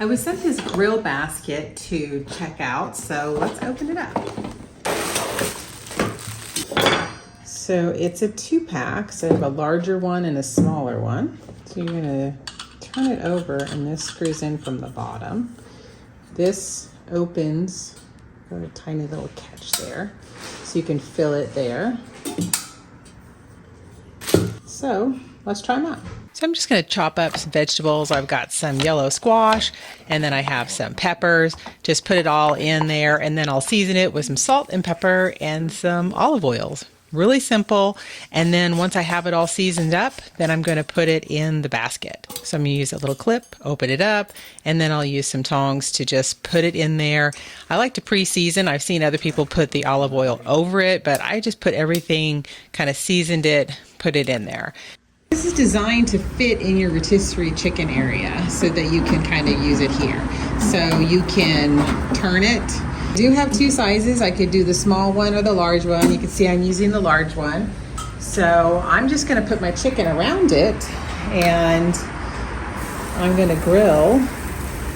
I was sent this grill basket to check out, so let's open it up. So it's a 2-pack, so I have a larger one and a smaller one. So you're gonna turn it over and this screws in from the bottom. This opens, got a tiny little catch there, so you can fill it there. So let's try them out. So I'm just gonna chop up some vegetables. I've got some yellow squash and then I have some peppers. Just put it all in there and then I'll season it with some salt and pepper and some olive oils. Really simple. And then once I have it all seasoned up, then I'm going to put it in the basket. So I'm going to use a little clip, open it up, and then I'll use some tongs to just put it in there. I like to pre-season. I've seen other people put the olive oil over it, but I just put everything, kind of seasoned it, put it in there. This is designed to fit in your rotisserie chicken area so that you can kind of use it here. So you can turn it. I do have 2 sizes. I could do the small one or the large one. You can see I'm using the large one. So I'm just gonna put my chicken around it and I'm gonna grill.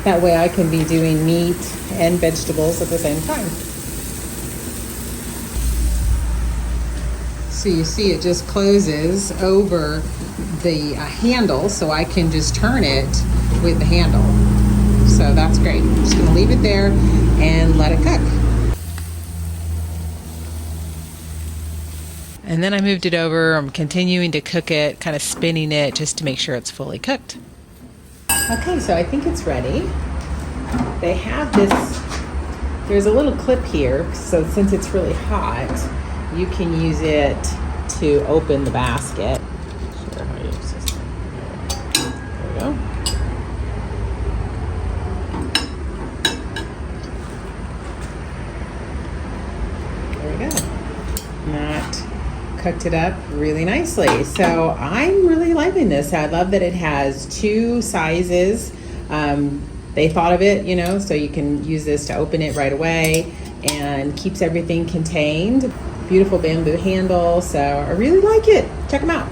That way I can be doing meat and vegetables at the same time. So you see it just closes over the handle, so I can just turn it with the handle. So that's great. I'm just gonna leave it there and let it cook. And then I moved it over. I'm continuing to cook it, kind of spinning it just to make sure it's fully cooked. Okay, so I think it's ready. They have this, there's a little clip here, so since it's really hot, you can use it to open the basket. Sure how you use this. There we go. There we go. And that cooked it up really nicely. So I'm really liking this. I love that it has 2 sizes. They thought of it, you know, so you can use this to open it right away and keeps everything contained. Beautiful bamboo handle, so I really like it. Check them out.